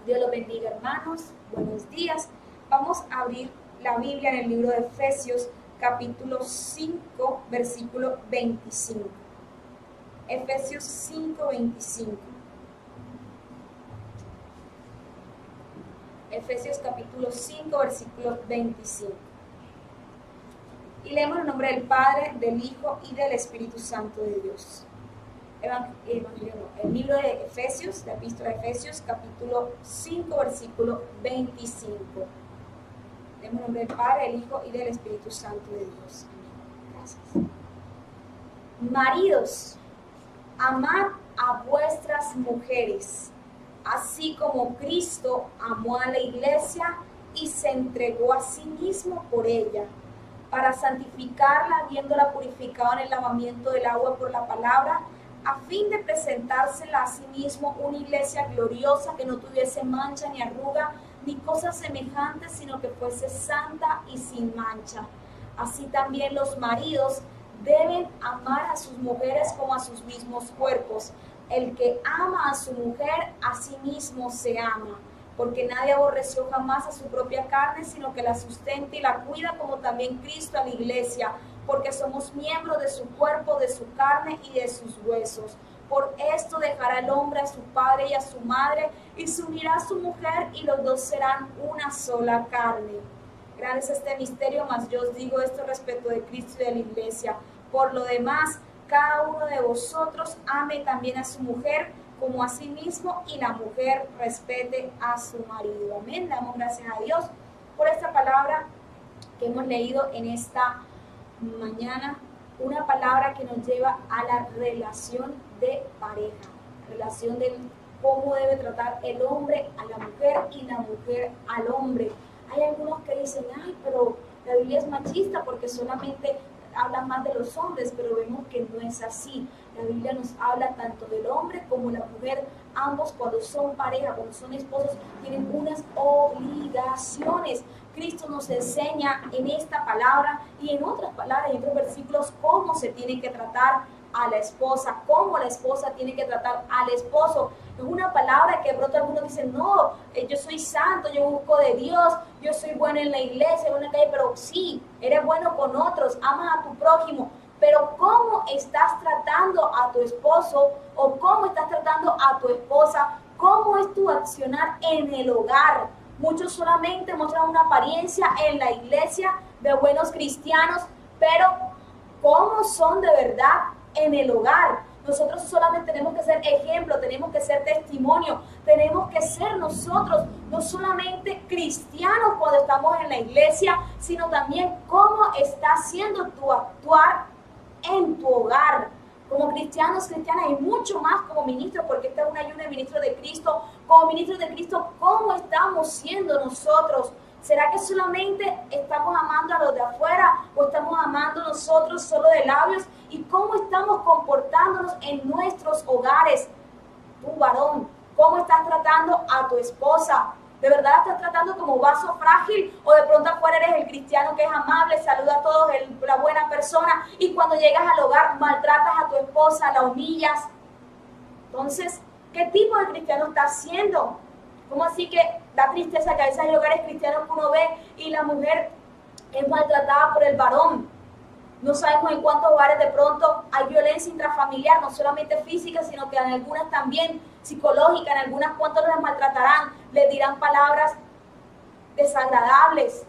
Dios los bendiga, hermanos. Buenos días. Vamos a abrir la Biblia en el libro de Efesios, capítulo 5, versículo 25. Efesios 5, 25. Efesios capítulo 5, versículo 25. Y leemos el nombre del Padre, del Hijo y del Espíritu Santo de Dios. El libro de Efesios, la epístola de Efesios, capítulo 5, versículo 25. Leemos el nombre del Padre, del Hijo y del Espíritu Santo de Dios. Amén. Gracias. Maridos, amad a vuestras mujeres, así como Cristo amó a la iglesia y se entregó a sí mismo por ella, para santificarla, habiéndola purificado en el lavamiento del agua por la palabra, a fin de presentársela a sí mismo una iglesia gloriosa que no tuviese mancha ni arruga ni cosas semejantes, sino que fuese santa y sin mancha. Así también los maridos deben amar a sus mujeres como a sus mismos cuerpos. El que ama a su mujer, a sí mismo se ama, porque nadie aborreció jamás a su propia carne, sino que la sustenta y la cuida, como también Cristo a la iglesia, porque somos miembros de su cuerpo, de su carne y de sus huesos. Por esto dejará el hombre a su padre y a su madre, y se unirá a su mujer, y los dos serán una sola carne. Grande es este misterio, mas yo os digo esto respecto de Cristo y de la iglesia. Por lo demás, cada uno de vosotros ame también a su mujer como a sí mismo, y la mujer respete a su marido. Amén. Damos gracias a Dios por esta palabra que hemos leído en esta mañana, una palabra que nos lleva a la relación de pareja, relación de cómo debe tratar el hombre a la mujer y la mujer al hombre. Hay algunos que dicen, ay, pero la Biblia es machista porque solamente habla más de los hombres, pero vemos que no es así. La Biblia nos habla tanto del hombre como la mujer. Ambos, cuando son pareja, cuando son esposos, tienen unas obligaciones. Cristo nos enseña en esta palabra y en otras palabras, en otros versículos, cómo se tiene que tratar a la esposa, cómo la esposa tiene que tratar al esposo. Es una palabra que de pronto algunos dicen, no, yo soy santo, yo busco de Dios, yo soy bueno en la iglesia, bueno en la calle, pero sí, eres bueno con otros, amas a tu prójimo, pero ¿cómo estás tratando a tu esposo o cómo estás tratando a tu esposa? ¿Cómo es tu accionar en el hogar? Muchos solamente muestran una apariencia en la iglesia de buenos cristianos, pero ¿cómo son de verdad en el hogar? Nosotros solamente tenemos que ser ejemplo, tenemos que ser testimonio, tenemos que ser nosotros, no solamente cristianos cuando estamos en la iglesia, sino también cómo está siendo tu actuar en tu hogar. Como cristianos, cristianas y mucho más como ministros, porque esta es una ayuda de ministro de Cristo. Como ministros de Cristo, ¿cómo estamos siendo nosotros? ¿Será que solamente estamos amando a los de afuera o estamos amando nosotros solo de labios? ¿Y cómo estamos comportándonos en nuestros hogares? Tú, varón, ¿cómo estás tratando a tu esposa? ¿De verdad la estás tratando como vaso frágil? ¿O de pronto afuera eres el cristiano que es amable, saluda a todos, la buena persona, y cuando llegas al hogar maltratas a tu esposa, la humillas? Entonces, ¿qué tipo de cristiano estás siendo? ¿Cómo así que da tristeza que a veces hay hogares cristianos que uno ve y la mujer es maltratada por el varón? No sabemos en cuántos hogares de pronto hay violencia intrafamiliar, no solamente física, sino que en algunas también psicológica, en algunas cuántos las maltratarán, les dirán palabras desagradables.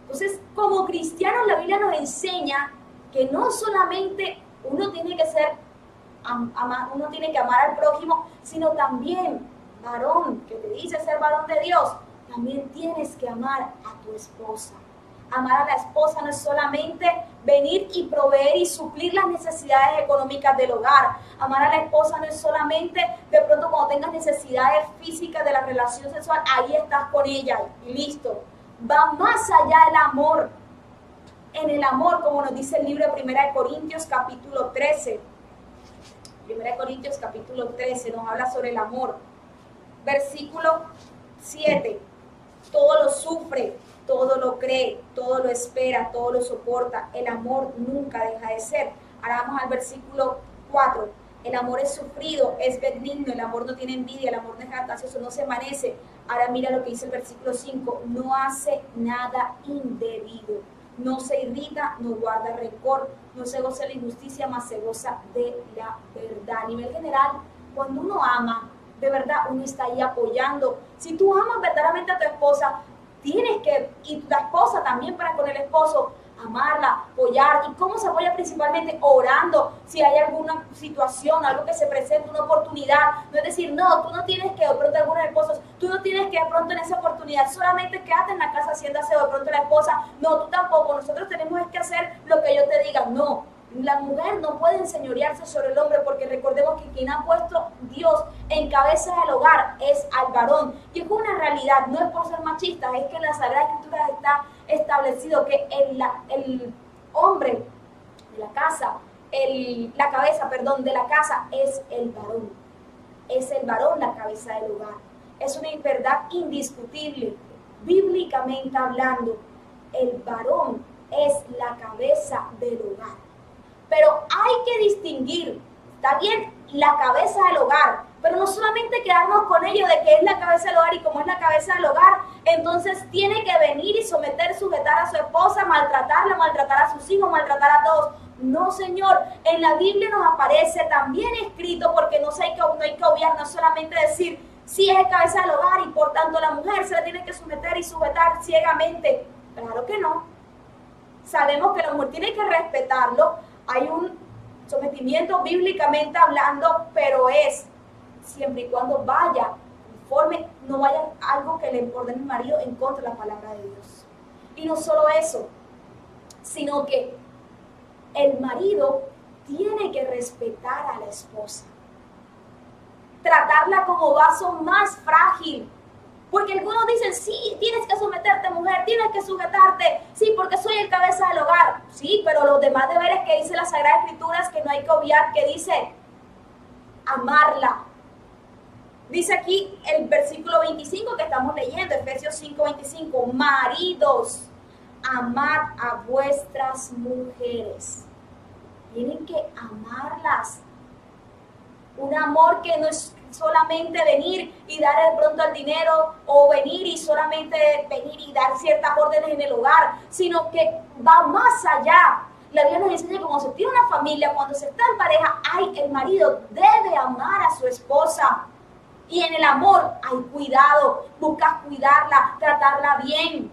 Entonces, como cristianos, la Biblia nos enseña que no solamente uno tiene que amar al prójimo, sino también, varón, que te dice ser varón de Dios, también tienes que amar a tu esposa. Amar a la esposa no es solamente venir y proveer y suplir las necesidades económicas del hogar. Amar a la esposa no es solamente de pronto cuando tengas necesidades físicas de la relación sexual, ahí estás con ella y listo. Va más allá el amor. En el amor, como nos dice el libro de 1 Corintios capítulo 13. 1 Corintios capítulo 13 nos habla sobre el amor. Versículo 7. Todo lo sufre, todo lo cree, todo lo espera, todo lo soporta. El amor nunca deja de ser. Ahora vamos al versículo 4. El amor es sufrido, es benigno, el amor no tiene envidia, el amor no es jactancioso, no se envanece. Ahora mira lo que dice el versículo 5, no hace nada indebido, no se irrita, no guarda rencor, no se goza de la injusticia, más se goza de la verdad. A nivel general, cuando uno ama, de verdad uno está ahí apoyando. Si tú amas verdaderamente a tu esposa, tienes que, y la esposa también para con el esposo, amarla, apoyar. ¿Y cómo se apoya? Principalmente orando. Si hay alguna situación, algo que se presenta, una oportunidad, no es decir, no, tú no tienes que, de pronto algunos esposos, tú no tienes que de pronto en esa oportunidad, solamente quédate en la casa haciendo aseo, de pronto la esposa, no, tú tampoco, nosotros tenemos que hacer lo que yo te diga, no. La mujer no puede enseñorearse sobre el hombre porque recordemos que quien ha puesto Dios en cabeza del hogar es al varón. Y es una realidad, no es por ser machistas, es que en la Sagrada Escritura está establecido que el hombre de la casa, la cabeza, perdón, de la casa es el varón. Es el varón la cabeza del hogar. Es una verdad indiscutible. Bíblicamente hablando, el varón es la cabeza del hogar. Pero hay que distinguir, está bien, la cabeza del hogar, pero no solamente quedarnos con ello de que es la cabeza del hogar y como es la cabeza del hogar, entonces tiene que venir y sujetar a su esposa, maltratarla, maltratar a sus hijos, maltratar a todos. No, Señor, en la Biblia nos aparece también escrito, porque no hay que obviar, no solamente decir, sí es el cabeza del hogar y por tanto la mujer se le tiene que someter y sujetar ciegamente. Claro que no. Sabemos que la mujer tiene que respetarlo. Hay un sometimiento bíblicamente hablando, pero es siempre y cuando vaya conforme, no vaya algo que le ordene el marido en contra de la palabra de Dios. Y no solo eso, sino que el marido tiene que respetar a la esposa, tratarla como vaso más frágil. Porque algunos dicen, sí, tienes que someterte, mujer, tienes que sujetarte, sí, porque soy el cabeza del hogar. Sí, pero los demás deberes que dice la Sagrada Escritura es que no hay que obviar, que dice, amarla. Dice aquí el versículo 25 que estamos leyendo, Efesios 5:25, maridos, amad a vuestras mujeres. Tienen que amarlas. Un amor que no es solamente venir y dar de pronto el dinero o venir y solamente venir y dar ciertas órdenes en el hogar, sino que va más allá. La Biblia nos enseña que cuando se tiene una familia, cuando se está en pareja, el marido debe amar a su esposa. Y en el amor hay cuidado, buscas cuidarla, tratarla bien,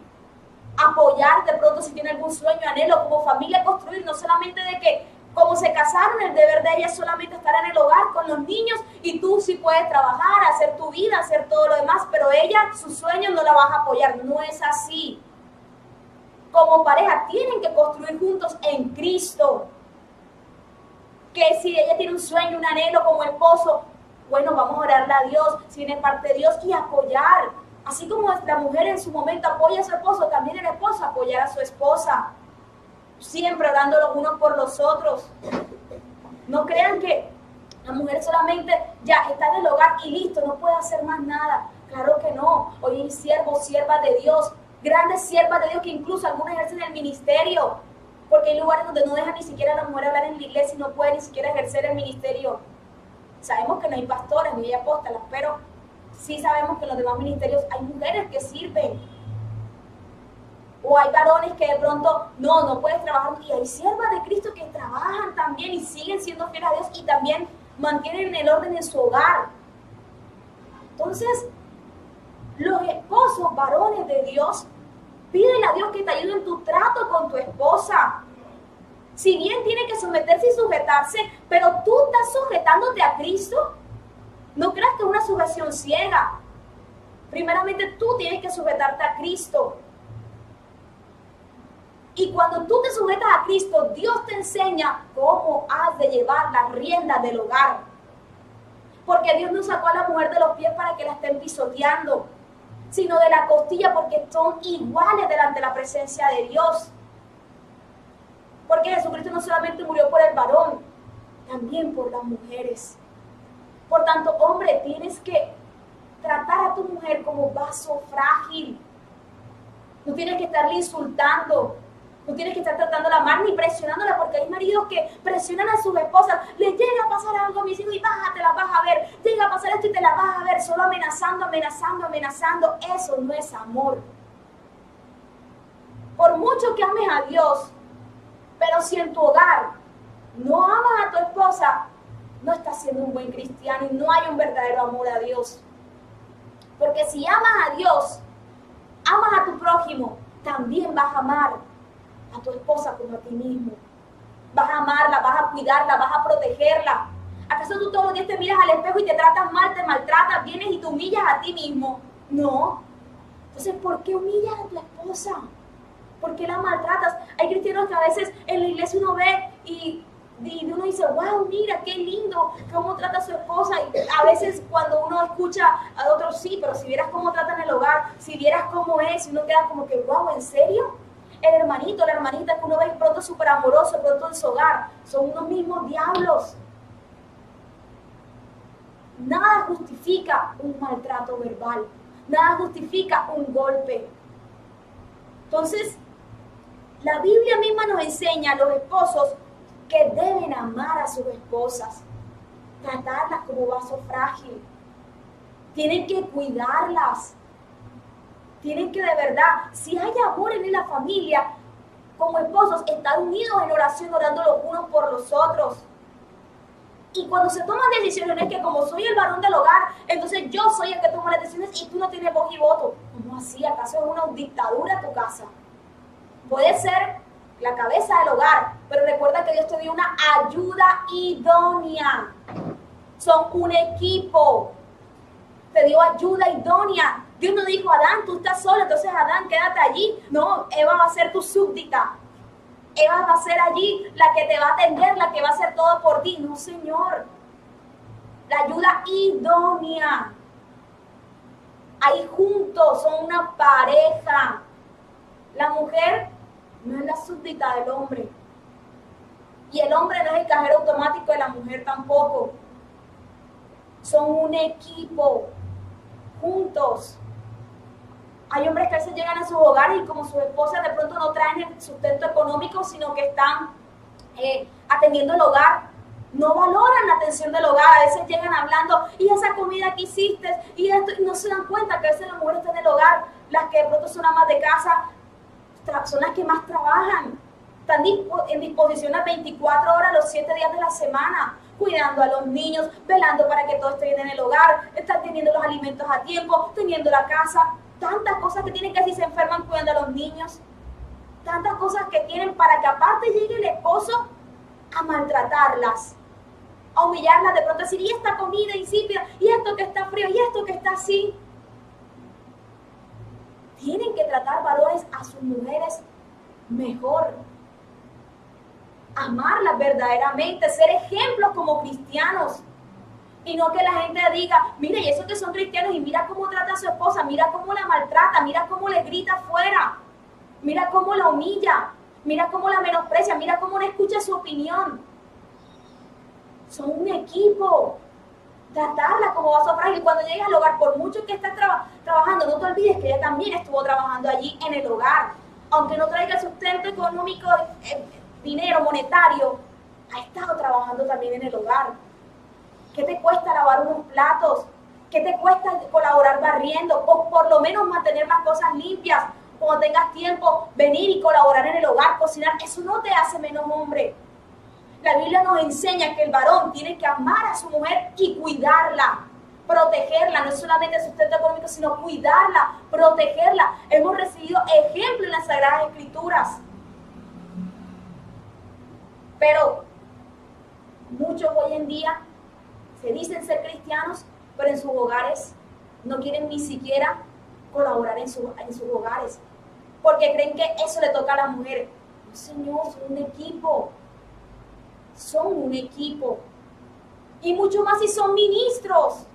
apoyar de pronto si tiene algún sueño, anhelo, como familia construir, no solamente de que como se casaron, el deber de ella es solamente estar en el hogar con los niños y tú sí puedes trabajar, hacer tu vida, hacer todo lo demás, pero ella, sus sueños no la vas a apoyar. No es así. Como pareja tienen que construir juntos en Cristo. Que si ella tiene un sueño, un anhelo como esposo, bueno, vamos a orarle a Dios, si viene parte de Dios y apoyar. Así como la mujer en su momento apoya a su esposo, también el esposo apoyar a su esposa. Siempre orando los unos por los otros. No crean que la mujer solamente ya está en el hogar y listo, no puede hacer más nada. Claro que no. Hoy hay siervos, siervas de Dios, grandes siervas de Dios que incluso algunas ejercen el ministerio, porque hay lugares donde no dejan ni siquiera a la mujer hablar en la iglesia y no puede ni siquiera ejercer el ministerio. Sabemos que no hay pastores ni hay apóstolas, pero sí sabemos que en los demás ministerios hay mujeres que sirven. O hay varones que de pronto no puedes trabajar. Y hay siervas de Cristo que trabajan también y siguen siendo fieles a Dios y también mantienen el orden en su hogar. Entonces, los esposos, varones de Dios, pídele a Dios que te ayude en tu trato con tu esposa. Si bien tiene que someterse y sujetarse, pero tú estás sujetándote a Cristo, no creas que es una sujeción ciega. Primeramente tú tienes que sujetarte a Cristo. Y cuando tú te sujetas a Cristo, Dios te enseña cómo has de llevar las riendas del hogar. Porque Dios no sacó a la mujer de los pies para que la estén pisoteando, sino de la costilla porque son iguales delante de la presencia de Dios. Porque Jesucristo no solamente murió por el varón, también por las mujeres. Por tanto, hombre, tienes que tratar a tu mujer como vaso frágil. No tienes que estarle insultando. No tienes que estar tratándola mal ni presionándola, porque hay maridos que presionan a sus esposas. Le llega a pasar algo a mis hijos y te la vas a ver. Llega a pasar esto y te la vas a ver. Solo amenazando, amenazando, amenazando. Eso no es amor. Por mucho que ames a Dios, pero si en tu hogar no amas a tu esposa, no estás siendo un buen cristiano y no hay un verdadero amor a Dios. Porque si amas a Dios, amas a tu prójimo, también vas a amar a tu esposa como a ti mismo. Vas a amarla, vas a cuidarla, vas a protegerla. ¿Acaso tú todos los días te miras al espejo y te tratas mal, te maltratas, vienes y te humillas a ti mismo? No. Entonces, ¿por qué humillas a tu esposa? ¿Por qué la maltratas? Hay cristianos que a veces en la iglesia uno ve y uno dice, wow, mira, qué lindo, cómo trata a su esposa. Y a veces cuando uno escucha a otros, sí, pero si vieras cómo tratan el hogar, si vieras cómo es, y uno queda como que, wow, ¿en serio? El hermanito, la hermanita que uno ve pronto súper amoroso, pronto en su hogar, son unos mismos diablos. Nada justifica un maltrato verbal, nada justifica un golpe. Entonces, la Biblia misma nos enseña a los esposos que deben amar a sus esposas, tratarlas como vaso frágil, tienen que cuidarlas, tienen que de verdad, si hay amor en la familia, como esposos, estar unidos en oración, orando los unos por los otros. Y cuando se toman decisiones, no es que como soy el varón del hogar, entonces yo soy el que toma las decisiones y tú no tienes voz y voto. ¿Cómo así? ¿Acaso es una dictadura tu casa? Puede ser la cabeza del hogar, pero recuerda que Dios te dio una ayuda idónea. Son un equipo. Te dio ayuda idónea. Dios no dijo, Adán, tú estás solo, entonces Adán, quédate allí. No, Eva va a ser tu súbdita. Eva va a ser allí la que te va a atender, la que va a hacer todo por ti. No, Señor. La ayuda idónea. Ahí juntos, son una pareja. La mujer no es la súbdita del hombre. Y el hombre no es el cajero automático de la mujer tampoco. Son un equipo. Juntos. Hay hombres que a veces llegan a sus hogares y como sus esposas de pronto no traen el sustento económico, sino que están atendiendo el hogar. No valoran la atención del hogar. A veces llegan hablando, y esa comida que hiciste, y esto, y no se dan cuenta que a veces las mujeres están en el hogar, las que de pronto son amas de casa, son las que más trabajan. Están en disposición las 24 horas, los 7 días de la semana, cuidando a los niños, velando para que todo esté bien en el hogar, están teniendo los alimentos a tiempo, teniendo la casa. Tantas cosas que tienen que si se enferman cuidando a los niños. Tantas cosas que tienen para que aparte llegue el esposo a maltratarlas, a humillarlas, de pronto decir, y esta comida insípida, y esto que está frío, y esto que está así. Tienen que tratar varones a sus mujeres mejor. Amarlas verdaderamente, ser ejemplos como cristianos. Y no que la gente diga, mire, y esos que son cristianos, y mira cómo trata a su esposa, mira cómo la maltrata, mira cómo le grita afuera, mira cómo la humilla, mira cómo la menosprecia, mira cómo no escucha su opinión. Son un equipo. Tratarla como vaso frágil. Cuando llegues al hogar, por mucho que estés trabajando, no te olvides que ella también estuvo trabajando allí en el hogar. Aunque no traiga sustento económico, dinero monetario, ha estado trabajando también en el hogar. ¿Qué te cuesta lavar unos platos? ¿Qué te cuesta colaborar barriendo? O por lo menos mantener las cosas limpias. Cuando tengas tiempo, venir y colaborar en el hogar, cocinar. Eso no te hace menos hombre. La Biblia nos enseña que el varón tiene que amar a su mujer y cuidarla, protegerla. No es solamente sustento económico, sino cuidarla, protegerla. Hemos recibido ejemplos en las Sagradas Escrituras. Pero muchos hoy en día se dicen ser cristianos, pero en sus hogares no quieren ni siquiera colaborar en sus hogares, porque creen que eso le toca a las mujeres. No, Señor, son un equipo. Son un equipo. Y mucho más si son ministros.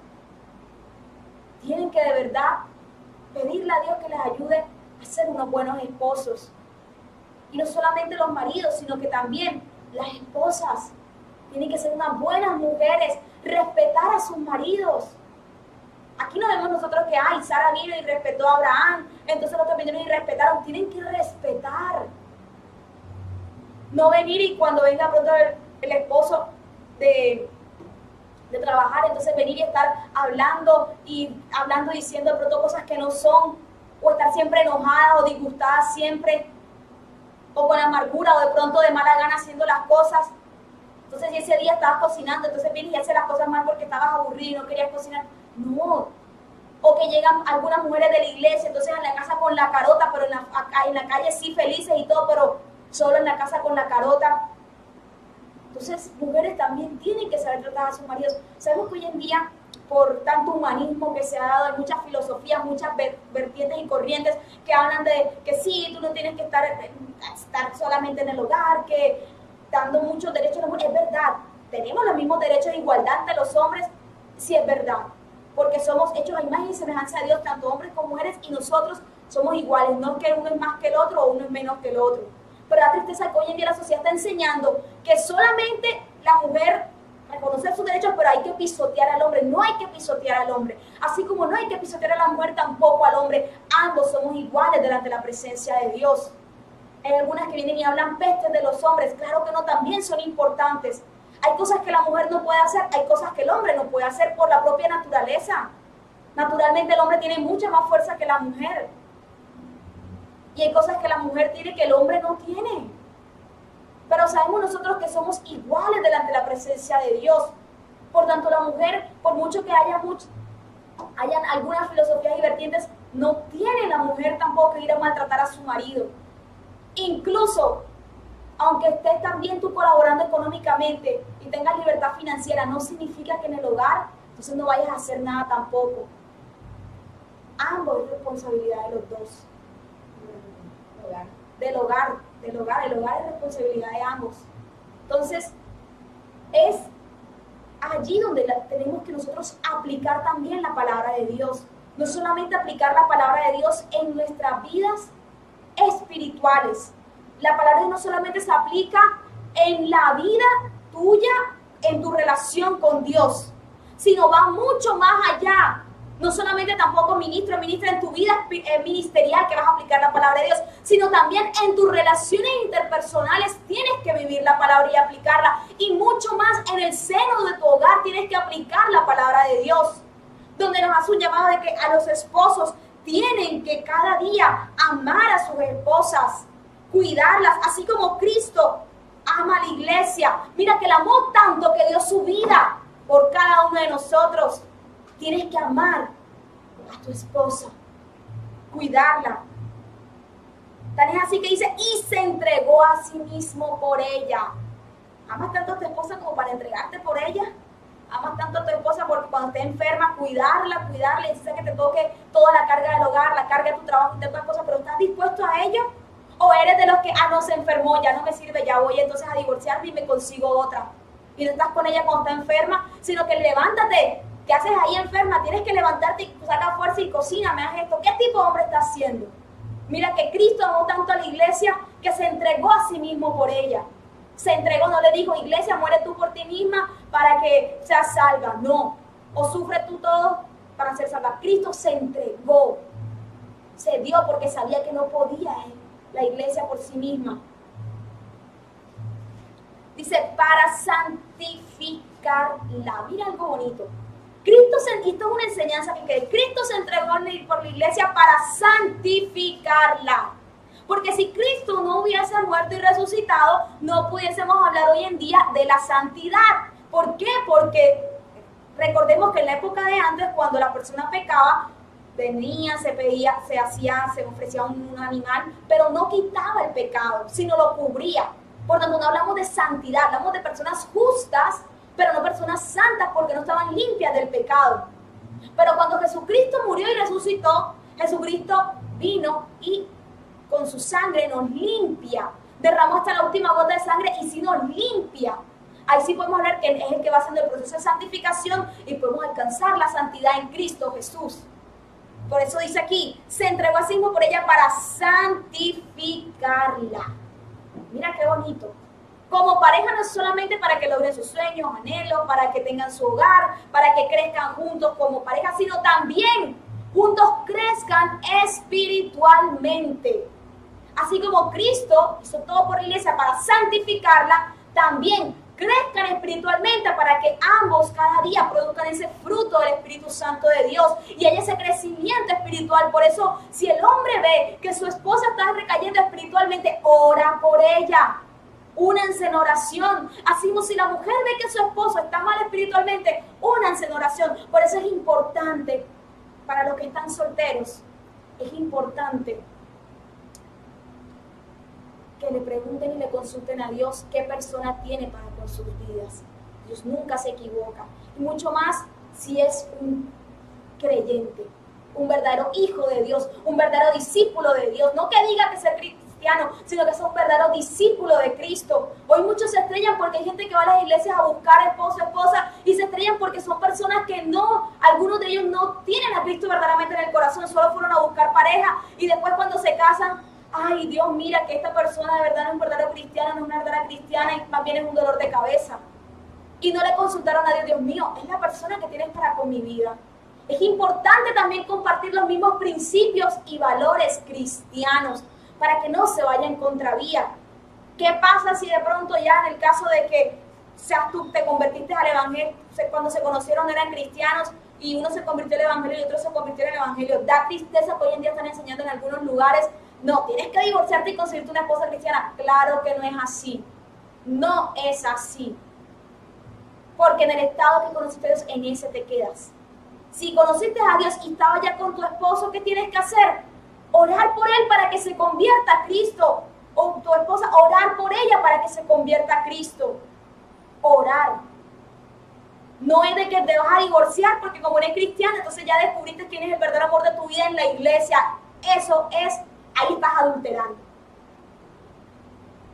Tienen que de verdad pedirle a Dios que les ayude a ser unos buenos esposos. Y no solamente los maridos, sino que también las esposas tienen que ser unas buenas mujeres, respetar a sus maridos. Aquí no vemos nosotros que, Sara vino y respetó a Abraham, entonces los otros vinieron y respetaron. Tienen que respetar. No venir y cuando venga pronto el esposo de trabajar, entonces venir y estar hablando diciendo de pronto cosas que no son, o estar siempre enojada o disgustada siempre, o con amargura o de pronto de mala gana haciendo las cosas. Entonces si ese día estabas cocinando, entonces vienes y haces las cosas mal porque estabas aburrido y no querías cocinar. No. O que llegan algunas mujeres de la iglesia, entonces en la casa con la carota, pero en la calle sí felices y todo, pero solo en la casa con la carota. Entonces, mujeres también tienen que saber tratar a sus maridos. Sabemos que hoy en día, por tanto humanismo que se ha dado, hay muchas filosofías, muchas vertientes y corrientes que hablan de que sí, tú no tienes que estar solamente en el hogar, que dando muchos derechos a las mujeres. Es verdad, tenemos los mismos derechos de igualdad ante los hombres, sí es verdad, porque somos hechos a imagen y semejanza de Dios, tanto hombres como mujeres, y nosotros somos iguales, no es que uno es más que el otro o uno es menos que el otro. Pero la tristeza que hoy en día la sociedad está enseñando que solamente la mujer reconoce sus derechos, pero hay que pisotear al hombre. No hay que pisotear al hombre. Así como no hay que pisotear a la mujer, tampoco al hombre. Ambos somos iguales delante de la presencia de Dios. Hay algunas que vienen y hablan pestes de los hombres. Claro que no, también son importantes. Hay cosas que la mujer no puede hacer, hay cosas que el hombre no puede hacer por la propia naturaleza. Naturalmente el hombre tiene mucha más fuerza que la mujer. Y hay cosas que la mujer tiene que el hombre no tiene. Pero sabemos nosotros que somos iguales delante de la presencia de Dios. Por tanto, la mujer, por mucho que hayan algunas filosofías y vertientes, no tiene la mujer tampoco que ir a maltratar a su marido. Incluso, aunque estés también tú colaborando económicamente y tengas libertad financiera, no significa que en el hogar, entonces no vayas a hacer nada tampoco. Ambos es responsabilidad de los dos. Del hogar, el hogar es responsabilidad de ambos. Entonces, es allí donde tenemos que nosotros aplicar también la palabra de Dios. No solamente aplicar la palabra de Dios en nuestras vidas espirituales. La palabra de Dios no solamente se aplica en la vida tuya, en tu relación con Dios, sino va mucho más allá. No solamente tampoco ministra en tu vida ministerial que vas a aplicar la palabra de Dios, sino también en tus relaciones interpersonales tienes que vivir la palabra y aplicarla. Y mucho más en el seno de tu hogar tienes que aplicar la palabra de Dios. Donde nos hace un llamado de que a los esposos tienen que cada día amar a sus esposas, cuidarlas, así como Cristo ama a la iglesia. Mira que la amó tanto que dio su vida por cada uno de nosotros. Tienes que amar a tu esposa, cuidarla. Tan es así que dice, y se entregó a sí mismo por ella. ¿Amas tanto a tu esposa como para entregarte por ella? ¿Amas tanto a tu esposa porque cuando esté enferma, cuidarla, y sé que te toque toda la carga del hogar, la carga de tu trabajo y de otras cosas, pero estás dispuesto a ello? ¿O eres de los que, no se enfermó, ya no me sirve, ya voy entonces a divorciarme y me consigo otra? Y no estás con ella cuando está enferma, sino que levántate. ¿Qué haces ahí enferma? Tienes que levantarte y sacar fuerza y cocina, me haces esto. ¿Qué tipo de hombre estás haciendo? Mira que Cristo amó tanto a la iglesia que se entregó a sí mismo por ella. Se entregó, no le dijo, iglesia, muere tú por ti misma para que seas salva. No. O sufre tú todo para ser salva. Cristo se entregó. Se dio porque sabía que no podía la iglesia por sí misma. Dice, para santificarla. Mira algo bonito. Esto es una enseñanza que Cristo se entregó por la iglesia para santificarla. Porque si Cristo no hubiese muerto y resucitado, no pudiésemos hablar hoy en día de la santidad. ¿Por qué? Porque recordemos que en la época de antes, cuando la persona pecaba, venía, se pedía, se ofrecía un animal, pero no quitaba el pecado, sino lo cubría. Por tanto, no hablamos de santidad, hablamos de personas justas, pero no personas santas porque no estaban limpias del pecado. Pero cuando Jesucristo murió y resucitó, Jesucristo vino y con su sangre nos limpia. Derramó hasta la última gota de sangre y sí nos limpia. Ahí sí podemos hablar que es el que va haciendo el proceso de santificación y podemos alcanzar la santidad en Cristo Jesús. Por eso dice aquí, se entregó a sí mismo por ella para santificarla. Mira qué bonito. Como pareja no es solamente para que logren sus sueños, anhelos, para que tengan su hogar, para que crezcan juntos como pareja, sino también juntos crezcan espiritualmente. así como Cristo hizo todo por la iglesia para santificarla, también crezcan espiritualmente para que ambos cada día produzcan ese fruto del Espíritu Santo de Dios y haya ese crecimiento espiritual. Por eso, si el hombre ve que su esposa está recayendo espiritualmente, ora por ella. Únanse en oración. Así como si la mujer ve que su esposo está mal espiritualmente, únanse en oración. Por eso es importante, para los que están solteros, es importante que le pregunten y le consulten a Dios qué persona tiene para con sus vidas. Dios nunca se equivoca. Y mucho más si es un creyente, un verdadero hijo de Dios, un verdadero discípulo de Dios. No que diga que es cristiano, sino que es un verdadero discípulo de Cristo. Hoy muchos se estrellan porque hay gente que va a las iglesias a buscar esposo, esposa, y se estrellan porque son personas que no, algunos de ellos no tienen a Cristo verdaderamente en el corazón, solo fueron a buscar pareja, y después cuando se casan, ay, Dios, mira que esta persona de verdad no es un verdadero cristiano, no es una verdadera cristiana, y más bien es un dolor de cabeza. Y no le consultaron a Dios, Dios mío, es la persona que tienes para con mi vida. Es importante también compartir los mismos principios y valores cristianos para que no se vaya en contravía. ¿Qué pasa si de pronto ya en el caso de que seas tú, te convertiste al evangelio, cuando se conocieron eran cristianos y uno se convirtió al evangelio y otro se convirtió en el evangelio? Da tristeza que hoy en día están enseñando en algunos lugares, no, tienes que divorciarte y conseguirte una esposa cristiana. Claro que no es así. No es así. Porque en el estado que conociste a Dios, en ese te quedas. Si conociste a Dios y estabas ya con tu esposo, ¿qué tienes que hacer? Orar por él para que se convierta a Cristo. O tu esposa, orar por ella para que se convierta a Cristo. Orar. No es de que te vas a divorciar porque como eres cristiana, entonces ya descubriste quién es el verdadero amor de tu vida en la iglesia. Eso es, ahí estás adulterando.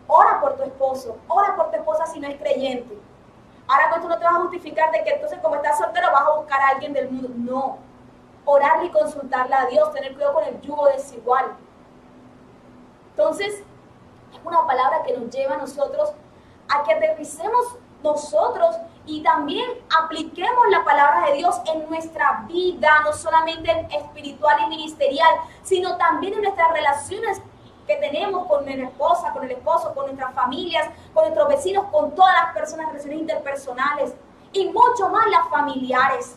Ora por tu esposo, ora por tu esposa si no es creyente. Ahora con esto no te vas a justificar de que entonces como estás soltero vas a buscar a alguien del mundo. No. Orarle y consultarle a Dios, tener cuidado con el yugo desigual. Entonces, es una palabra que nos lleva a nosotros a que aterricemos nosotros y también apliquemos la palabra de Dios en nuestra vida, no solamente espiritual y ministerial, sino también en nuestras relaciones que tenemos con nuestra esposa, con el esposo, con nuestras familias, con nuestros vecinos, con todas las personas, relaciones interpersonales y mucho más las familiares.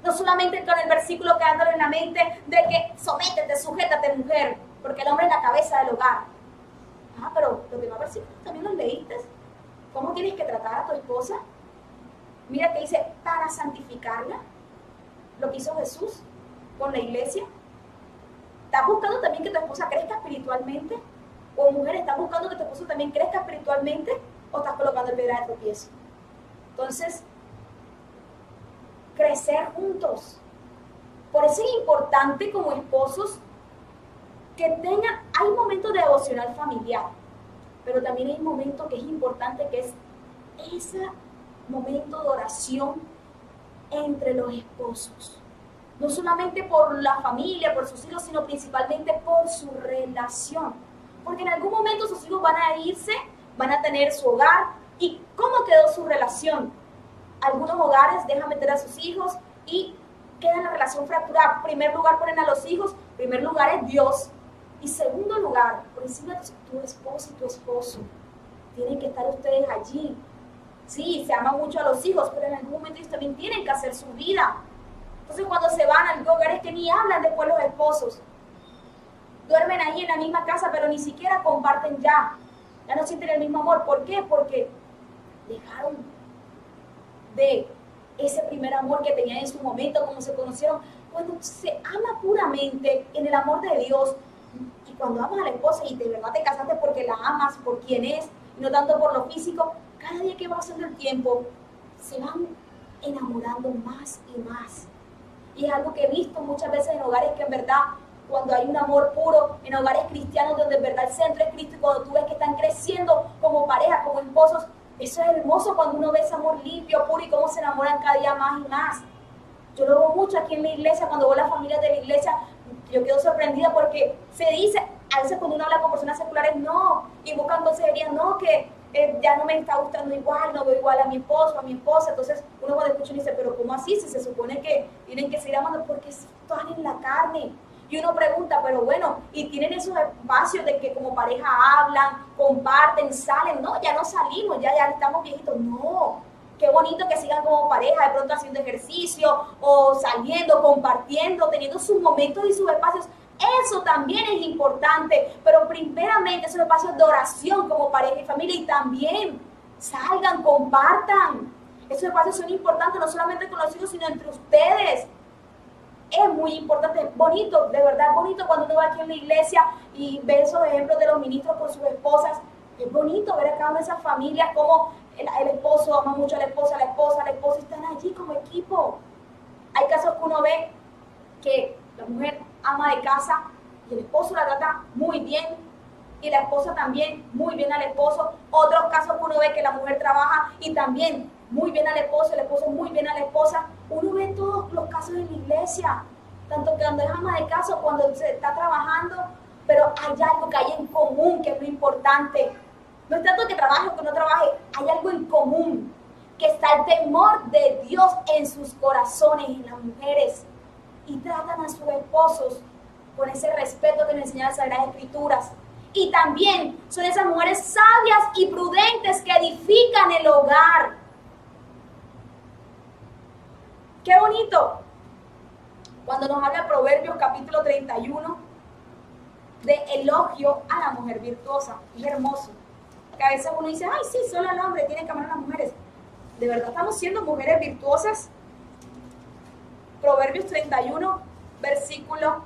No solamente con el versículo quedándole en la mente de que sométete, sujétate, mujer, porque el hombre es la cabeza del hogar. Ah, pero los demás versículos también los leíste. ¿Cómo tienes que tratar a tu esposa? Mira que dice, para santificarla, lo que hizo Jesús con la iglesia. ¿Estás buscando también que tu esposa crezca espiritualmente? O mujer, ¿estás buscando que tu esposo también crezca espiritualmente? ¿O estás colocando el piedra de tropiezo? Entonces, crecer juntos. Por eso es importante como esposos que tengan, hay momentos de devocional familiar, pero también hay un momento que es importante, que es ese momento de oración entre los esposos. No solamente por la familia, por sus hijos, sino principalmente por su relación. Porque en algún momento sus hijos van a irse, van a tener su hogar. ¿Y cómo quedó su relación? Algunos hogares dejan meter a sus hijos y queda la relación fracturada. En primer lugar ponen a los hijos, en primer lugar es Dios. Y segundo lugar, por encima de tu esposa y tu esposo, tienen que estar ustedes allí. Sí, se aman mucho a los hijos, pero en algún momento ellos también tienen que hacer su vida. Entonces cuando se van a hogares que ni hablan después los esposos, duermen ahí en la misma casa, pero ni siquiera comparten ya no sienten el mismo amor. ¿Por qué? Porque dejaron de ese primer amor que tenían en su momento, como se conocieron. Cuando se ama puramente en el amor de Dios, y cuando amas a la esposa y de verdad te casaste porque la amas, por quien es, y no tanto por lo físico, cada día que va pasando el tiempo, se van enamorando más y más. Y es algo que he visto muchas veces en hogares que en verdad, cuando hay un amor puro, en hogares cristianos donde en verdad el centro es Cristo, y cuando tú ves que están creciendo como pareja, como esposos, eso es hermoso cuando uno ve ese amor limpio, puro, y cómo se enamoran cada día más y más. Yo lo veo mucho aquí en la iglesia, cuando veo las familias de la iglesia, yo quedo sorprendida porque se dice, a veces cuando uno habla con personas seculares, no, y buscan consejería, no, que ya no me está gustando igual, no veo igual a mi esposo, a mi esposa. Entonces uno cuando escucha dice, pero ¿cómo así? Si se supone que tienen que seguir amando, porque están en la carne. Y uno pregunta, pero bueno, ¿y tienen esos espacios de que como pareja hablan, comparten, salen? No, ya no salimos, ya estamos viejitos. No, qué bonito que sigan como pareja, de pronto haciendo ejercicio o saliendo, compartiendo, teniendo sus momentos y sus espacios. Eso también es importante, pero primeramente esos espacios de oración como pareja y familia, y también salgan, compartan. Esos espacios son importantes no solamente con los hijos, sino entre ustedes. Es muy importante, es bonito, de verdad es bonito cuando uno va aquí en la iglesia y ve esos ejemplos de los ministros con sus esposas. Es bonito ver a cada una de esas familias como el esposo ama mucho a la esposa están allí como equipo. Hay casos que uno ve que la mujer ama de casa y el esposo la trata muy bien y la esposa también muy bien al esposo. Otros casos que uno ve que la mujer trabaja y también muy bien al esposo, el esposo muy bien a la esposa. Uno ve todos los casos en la iglesia, tanto cuando es ama de casa o cuando se está trabajando, pero hay algo que hay en común que es lo importante. No es tanto que trabaje o que no trabaje, hay algo en común, que está el temor de Dios en sus corazones, en las mujeres, y tratan a sus esposos con ese respeto que nos enseñan las Sagradas Escrituras. Y también son esas mujeres sabias y prudentes que edifican el hogar. ¡Qué bonito! Cuando nos habla Proverbios capítulo 31 de elogio a la mujer virtuosa. Es hermoso. Que a veces uno dice, ay, sí, solo el hombre tiene que amar a las mujeres. ¿De verdad estamos siendo mujeres virtuosas? Proverbios 31, versículo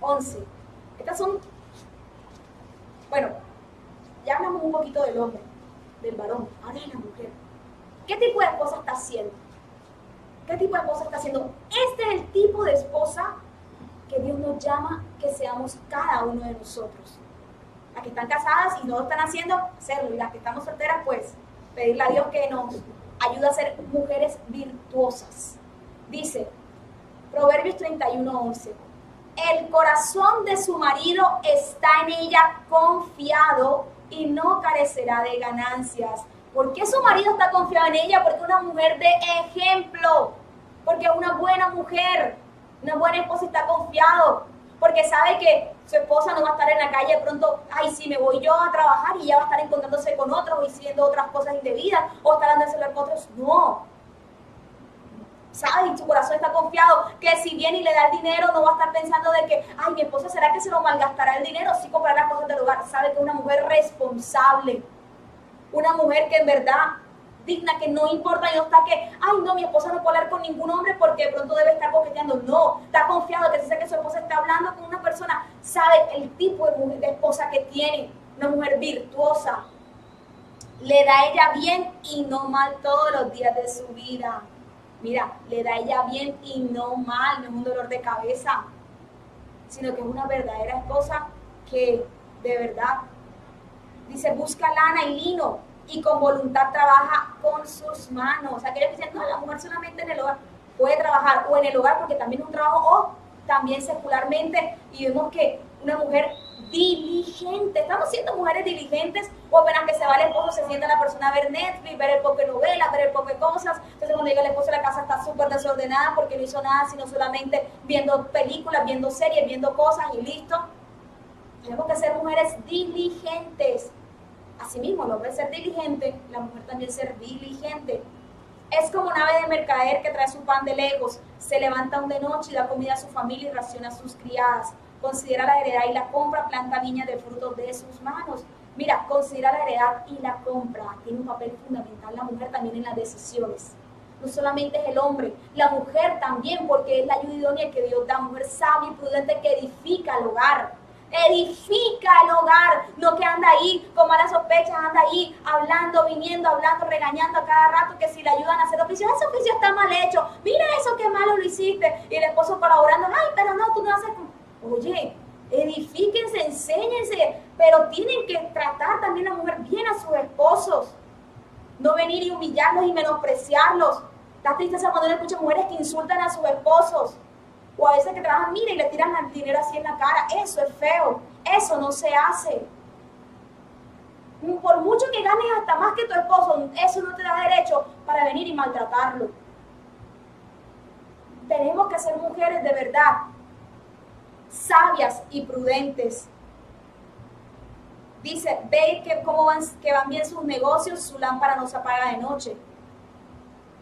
11. Estas son, bueno, ya hablamos un poquito del hombre, del varón, ahora es la mujer. ¿Qué tipo de esposa está haciendo? ¿Qué tipo de esposa está haciendo? Este es el tipo de esposa que Dios nos llama que seamos cada uno de nosotros. Las que están casadas y no lo están haciendo, hacerlo. Y las que estamos solteras, pues, pedirle a Dios que nos ayude a ser mujeres virtuosas. Dice, Proverbios 31:11, el corazón de su marido está en ella confiado y no carecerá de ganancias. ¿Por qué su marido está confiado en ella? Porque es una mujer de ejemplo, porque es una buena mujer, una buena esposa, está confiado, porque sabe que su esposa no va a estar en la calle de pronto, ay, sí, me voy yo a trabajar y ella va a estar encontrándose con otros o haciendo otras cosas indebidas o estar dando el celular con otros. No. Sabe, y su corazón está confiado que si viene y le da el dinero no va a estar pensando de que, ay, mi esposa, ¿será que se lo malgastará el dinero? Sí, comprará las cosas del hogar. Sabe que es una mujer responsable, una mujer que en verdad digna, que no importa y no está que, ay, no, mi esposa no puede hablar con ningún hombre porque de pronto debe estar coqueteando. No, está confiado que si sabe que su esposa está hablando con una persona, sabe el tipo de mujer, de esposa que tiene, una mujer virtuosa. Le da a ella bien y no mal todos los días de su vida. Mira, le da a ella bien y no mal, no es un dolor de cabeza, sino que es una verdadera esposa que de verdad, dice, busca lana y lino y con voluntad trabaja con sus manos. Aquellos que dicen, no, la mujer solamente en el hogar puede trabajar, o en el hogar porque también es un trabajo, o también secularmente, y vemos que una mujer diligente, estamos siendo mujeres diligentes, o apenas que se va el esposo se sienta la persona a ver Netflix, ver el poco de novelas, ver el poco de cosas. Entonces cuando llega el esposo la casa está súper desordenada porque no hizo nada sino solamente viendo películas, viendo series, viendo cosas y listo. Tenemos que ser mujeres diligentes. Asimismo, el hombre ser diligente, la mujer también ser diligente. Es como un ave de mercader que trae su pan de lejos, se levanta aún de noche y da comida a su familia y raciona a sus criadas. Considera la heredad y la compra, planta viña del fruto de sus manos. Mira, considera la heredad y la compra. Tiene un papel fundamental la mujer también en las decisiones. No solamente es el hombre, la mujer también, porque es la ayuda idónea que Dios da. Mujer sabia y prudente que edifica el hogar. Edifica el hogar, no que anda ahí con malas sospechas, anda ahí hablando, viniendo, hablando, regañando a cada rato que si le ayudan a hacer oficio, ese oficio está mal hecho, mira eso que malo lo hiciste, y el esposo colaborando, ay, pero no, tú no haces. Oye, edifíquense, enséñense, pero tienen que tratar también a la mujer bien a sus esposos, no venir y humillarlos y menospreciarlos. Da tristeza cuando uno escucha mujeres que insultan a sus esposos. O a veces que trabajan, mira, y le tiran el dinero así en la cara. Eso es feo. Eso no se hace. Por mucho que ganes hasta más que tu esposo, eso no te da derecho para venir y maltratarlo. Tenemos que ser mujeres de verdad sabias y prudentes. Dice, ve que van bien sus negocios, su lámpara no se apaga de noche.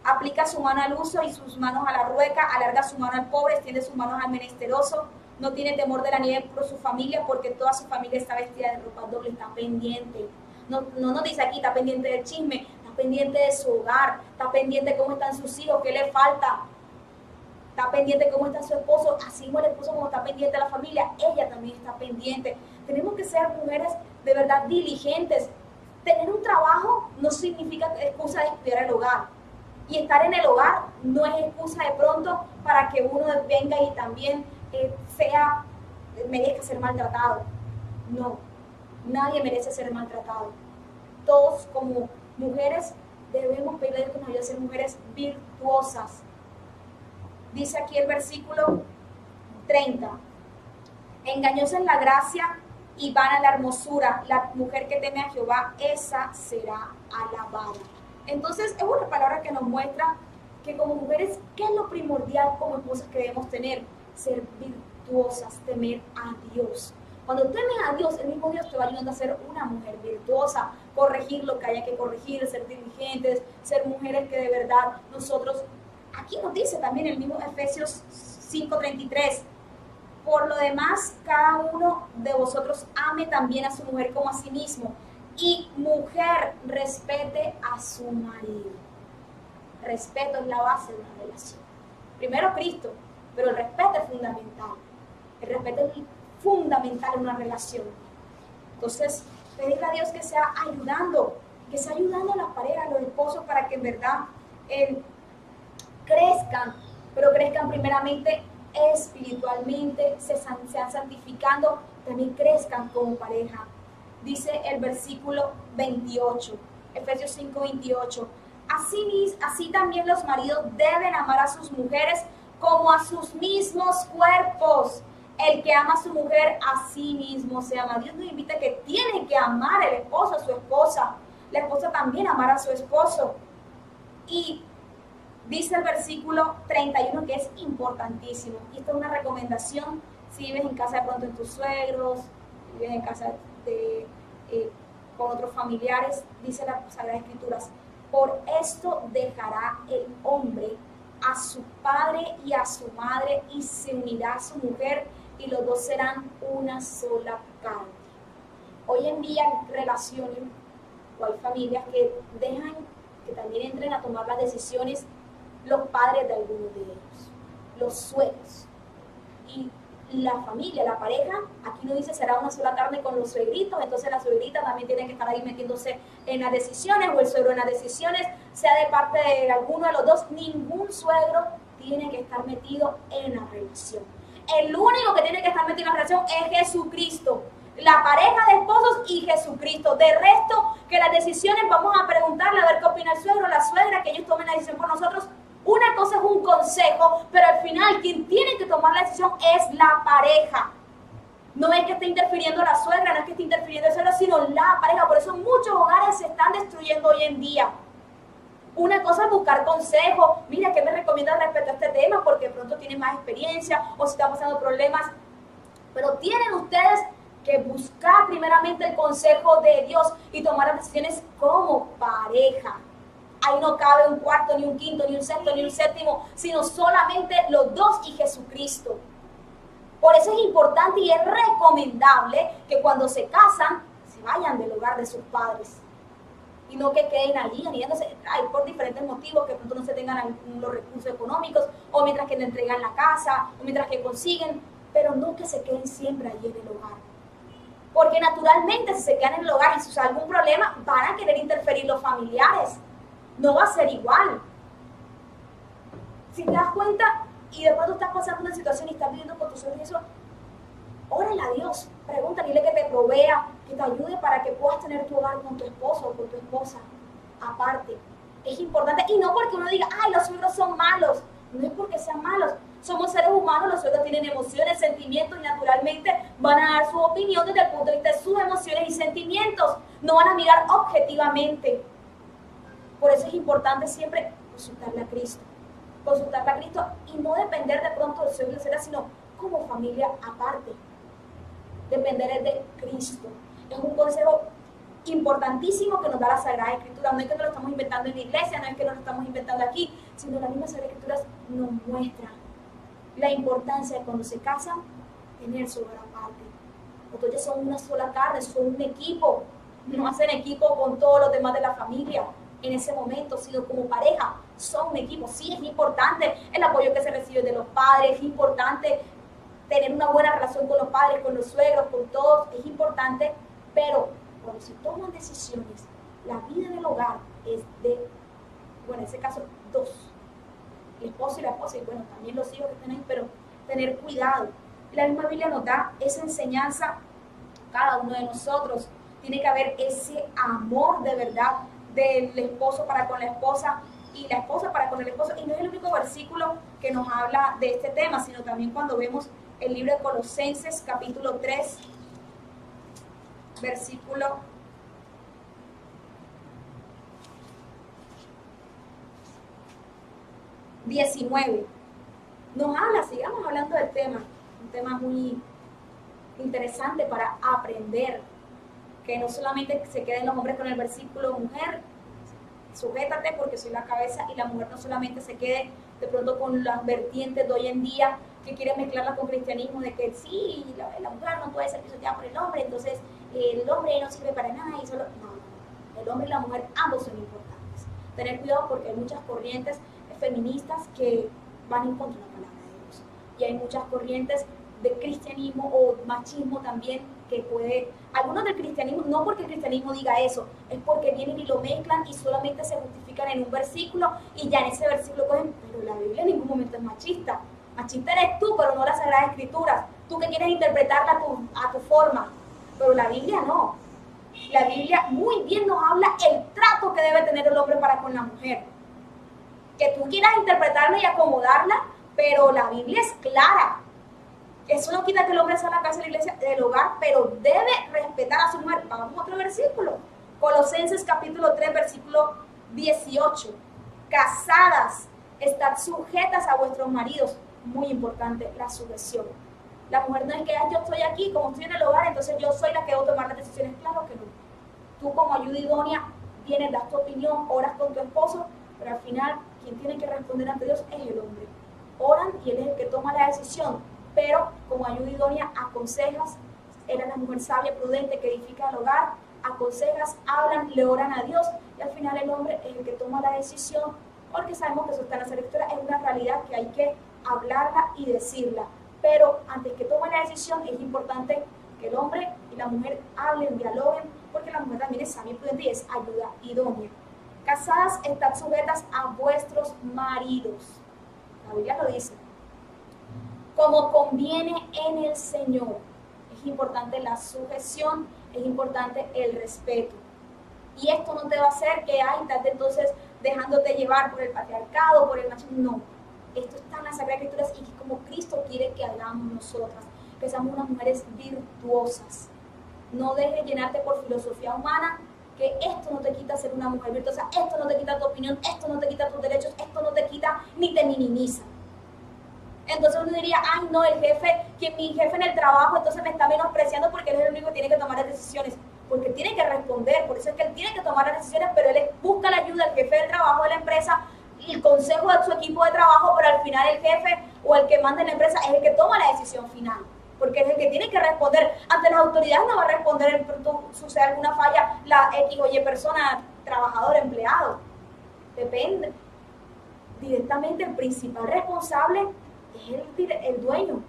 Aplica su mano al uso y sus manos a la rueca, alarga su mano al pobre, extiende sus manos al menesteroso. No tiene temor de la nieve por su familia, porque toda su familia está vestida de ropa doble, está pendiente. No nos dice aquí, está pendiente del chisme, está pendiente de su hogar, está pendiente de cómo están sus hijos, qué le falta. Está pendiente de cómo está su esposo, así como el esposo como está pendiente de la familia, ella también está pendiente. Tenemos que ser mujeres de verdad diligentes. Tener un trabajo no significa excusa de cuidar el hogar. Y estar en el hogar no es excusa de pronto para que uno venga y también merezca ser maltratado. No, nadie merece ser maltratado. Todos como mujeres debemos pedirle a Dios que nos ayude a ser mujeres virtuosas. Dice aquí el versículo 30. Engañosa es la gracia y vana la hermosura. La mujer que teme a Jehová, esa será alabada. Entonces es una palabra que nos muestra que como mujeres, ¿qué es lo primordial como esposas que debemos tener? Ser virtuosas, temer a Dios. Cuando temes a Dios, el mismo Dios te va ayudando a ser una mujer virtuosa, corregir lo que haya que corregir, ser diligentes, ser mujeres que de verdad nosotros, aquí nos dice también el mismo Efesios 5:33, por lo demás, cada uno de vosotros ame también a su mujer como a sí mismo. Y mujer, respete a su marido. Respeto es la base de una relación. Primero Cristo, pero el respeto es fundamental. El respeto es fundamental en una relación. Entonces, pedirle a Dios que sea ayudando a las parejas, a los esposos, para que en verdad crezcan, pero crezcan primeramente espiritualmente, sean santificando, también crezcan como pareja. Dice el versículo 28, Efesios 5:28. Así también los maridos deben amar a sus mujeres como a sus mismos cuerpos. El que ama a su mujer, a sí mismo se ama. Dios nos invita a que tiene que amar el esposo a su esposa. La esposa también amar a su esposo. Y dice el versículo 31 que es importantísimo. Y esto es una recomendación si vives en casa de pronto en tus suegros, si vives en casa con otros familiares, dice la Sagrada Escrituras, por esto dejará el hombre a su padre y a su madre y se unirá a su mujer y los dos serán una sola carne. Hoy en día hay relaciones o hay familias que dejan que también entren a tomar las decisiones los padres de algunos de ellos, los suegros. Y la familia, la pareja, aquí no dice será una sola carne con los suegritos, entonces la suegrita también tiene que estar ahí metiéndose en las decisiones, o el suegro en las decisiones, sea de parte de alguno de los dos. Ningún suegro tiene que estar metido en la relación. El único que tiene que estar metido en la relación es Jesucristo, la pareja de esposos y Jesucristo. De resto, que las decisiones vamos a preguntarle a ver qué opina el suegro, la suegra, que ellos tomen la decisión por nosotros. Una cosa es un consejo, pero al final quien tiene que tomar la decisión es la pareja. No es que esté interfiriendo la suegra, no es que esté interfiriendo el suegro, sino la pareja. Por eso muchos hogares se están destruyendo hoy en día. Una cosa es buscar consejo. Mira, ¿qué me recomiendas respecto a este tema? Porque de pronto tienen más experiencia o si están pasando problemas. Pero tienen ustedes que buscar primeramente el consejo de Dios y tomar las decisiones como pareja. Ahí no cabe un cuarto, ni un quinto, ni un sexto, ni un séptimo, sino solamente los dos y Jesucristo. Por eso es importante y es recomendable que cuando se casan, se vayan del hogar de sus padres. Y no que queden allí, anidándose, por diferentes motivos, que pronto no se tengan los recursos económicos, o mientras que le entregan la casa, o mientras que consiguen, pero no que se queden siempre allí en el hogar. Porque naturalmente si se quedan en el hogar y si hay algún problema, van a querer interferir los familiares. No va a ser igual. Si te das cuenta y de pronto estás pasando una situación y estás viviendo con tus suegros y eso, órale a Dios, pregúntale, dile que te provea, que te ayude para que puedas tener tu hogar con tu esposo o con tu esposa. Aparte, es importante, y no porque uno diga, ay, los suegros son malos, no es porque sean malos, somos seres humanos, los suegros tienen emociones, sentimientos y naturalmente van a dar su opinión desde el punto de vista de sus emociones y sentimientos, no van a mirar objetivamente. Por eso es importante siempre consultarle a Cristo y no depender de pronto del suegro, sino como familia aparte. Depender de Cristo. Es un consejo importantísimo que nos da la Sagrada Escritura. No es que nos lo estamos inventando en la iglesia, no es que nos lo estamos inventando aquí, sino la misma Sagrada Escritura nos muestra la importancia de cuando se casan, tener su hogar aparte. Entonces son una sola carne, son un equipo. No hacen equipo con todos los demás de la familia en ese momento, sino como pareja, son un equipo. Sí, es importante el apoyo que se recibe de los padres, es importante tener una buena relación con los padres, con los suegros, con todos, es importante, pero cuando se toman decisiones, la vida del hogar es de, bueno, en ese caso, dos, el esposo y la esposa, y bueno, también los hijos que están ahí, pero tener cuidado. La misma Biblia nos da esa enseñanza, cada uno de nosotros. Tiene que haber ese amor de verdad del esposo para con la esposa y la esposa para con el esposo. Y no es el único versículo que nos habla de este tema, sino también cuando vemos el libro de Colosenses, capítulo 3, versículo 19. Nos habla, sigamos hablando del tema, un tema muy interesante para aprender, que no solamente se queden los hombres con el versículo mujer, sujétate porque soy la cabeza, y la mujer no solamente se quede de pronto con las vertientes de hoy en día que quieren mezclarla con cristianismo, de que sí, la mujer no puede ser pisoteada por el hombre, entonces el hombre no sirve para nada y solo... No, el hombre y la mujer ambos son importantes. Tener cuidado porque hay muchas corrientes feministas que van en contra de la palabra de Dios, y hay muchas corrientes de cristianismo o machismo también que puede, algunos del cristianismo, no porque el cristianismo diga eso, es porque vienen y lo mezclan y solamente se justifican en un versículo y ya en ese versículo cogen, pero la Biblia en ningún momento es machista. Machista eres tú, pero no las Sagradas Escrituras. Tú que quieres interpretarla a tu forma, pero la Biblia no. La Biblia muy bien nos habla el trato que debe tener el hombre para con la mujer. Que tú quieras interpretarla y acomodarla, pero la Biblia es clara. Eso no quita que el hombre sea la casa de la iglesia del hogar, pero debe respetar a su mujer. Vamos a otro versículo. Colosenses capítulo 3, versículo 18. Casadas, estad sujetas a vuestros maridos. Muy importante, la sujeción. La mujer no es que yo estoy aquí, como estoy en el hogar, entonces yo soy la que debo tomar las decisiones. Claro que no. Tú como ayuda idónea vienes, das tu opinión, oras con tu esposo, pero al final quien tiene que responder ante Dios es el hombre. Oran y él es el que toma la decisión. Pero como ayuda idónea aconsejas, eres la mujer sabia, prudente, que edifica el hogar, aconsejas, hablan, le oran a Dios, y al final el hombre es el que toma la decisión, porque sabemos que eso está en la Escritura, es una realidad que hay que hablarla y decirla. Pero antes que tome la decisión es importante que el hombre y la mujer hablen, dialoguen, porque la mujer también es sabia y prudente y es ayuda idónea. Casadas, estad sujetas a vuestros maridos. La Biblia lo dice. Como conviene en el Señor. Es importante la sujeción, es importante el respeto. Y esto no te va a hacer que estás entonces dejándote llevar por el patriarcado, por el machismo. No, esto está en las Sagradas Escrituras y como Cristo quiere que hagamos nosotras, que seamos unas mujeres virtuosas. No dejes llenarte por filosofía humana, que esto no te quita ser una mujer virtuosa, esto no te quita tu opinión, esto no te quita tus derechos, esto no te quita ni te minimiza. Entonces uno diría, ay no, el jefe, que mi jefe en el trabajo entonces me está menospreciando porque él es el único que tiene que tomar las decisiones, porque tiene que responder, por eso es que él tiene que tomar las decisiones, pero él busca la ayuda del jefe del trabajo de la empresa, el consejo de su equipo de trabajo, pero al final el jefe o el que manda en la empresa es el que toma la decisión final, porque es el que tiene que responder. Ante las autoridades no va a responder en pronto sucede alguna falla la X o Y persona, trabajador, empleado, depende. Directamente el principal responsable es el dueño,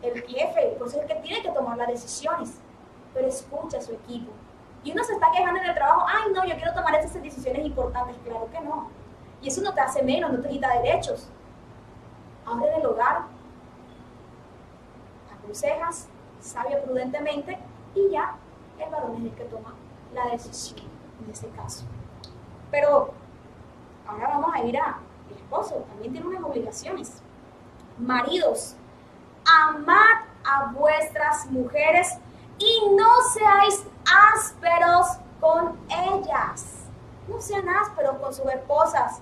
el jefe, por eso es el que tiene que tomar las decisiones, pero escucha a su equipo. Y uno se está quejando en el trabajo, ay no, yo quiero tomar estas decisiones importantes, claro que no. Y eso no te hace menos, no te quita derechos. Abre del hogar, aconsejas, sabia prudentemente, y ya el varón es el que toma la decisión en ese caso. Pero ahora vamos a ir al esposo, también tiene unas obligaciones. Maridos, amad a vuestras mujeres y no seáis ásperos con ellas. No sean ásperos con sus esposas.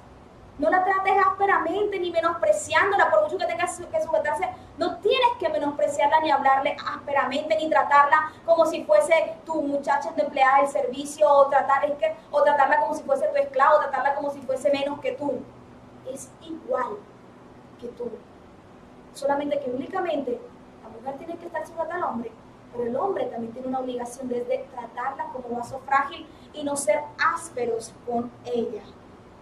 No la trates ásperamente ni menospreciándola, por mucho que tengas que sujetarse. No tienes que menospreciarla ni hablarle ásperamente, ni tratarla como si fuese tu muchacha de empleada del servicio, o tratarla como si fuese tu esclavo, o tratarla como si fuese menos que tú. Es igual que tú. Solamente que únicamente la mujer tiene que estar sujeta al hombre, pero el hombre también tiene una obligación de tratarla como vaso frágil y no ser ásperos con ella.